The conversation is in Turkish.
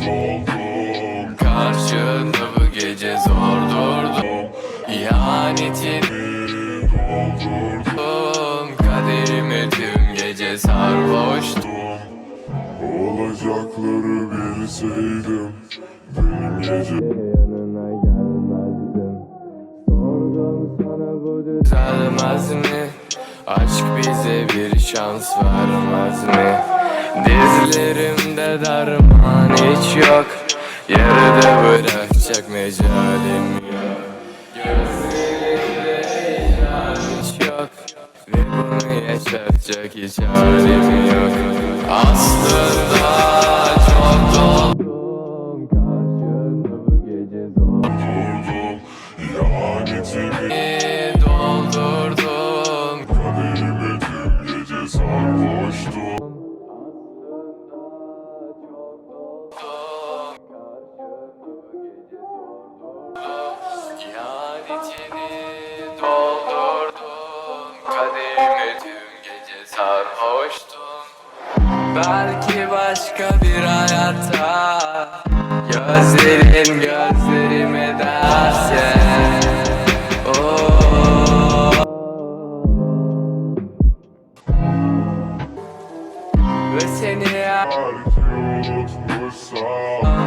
doldum. Karşında bu gece zor durdum. İhanetini doldurdum. Kaderimi tüm gece sarhoştum. Olacakları bilseydim benim gece yanına gelmezdim. Sordum sana bu düzelmez mi? Aşk bize bir şans vermez mi? Dizlerimde derman hiç yok. Yarıda bırakacak mecalim yok. Gözlerimde hiç yok. Ve bunu yaşatacak hiç halim yok. Aslında çok doldum. Karşında bu gece zor durdum. İhanetimi doldurdum. Kaderime tüm gece sarhoştum. İhanetini doldurdum. Kaderime tüm gece sarhoştum. Belki başka bir hayatta gözlerin gözlerime derse ve seni belki unutmuşsam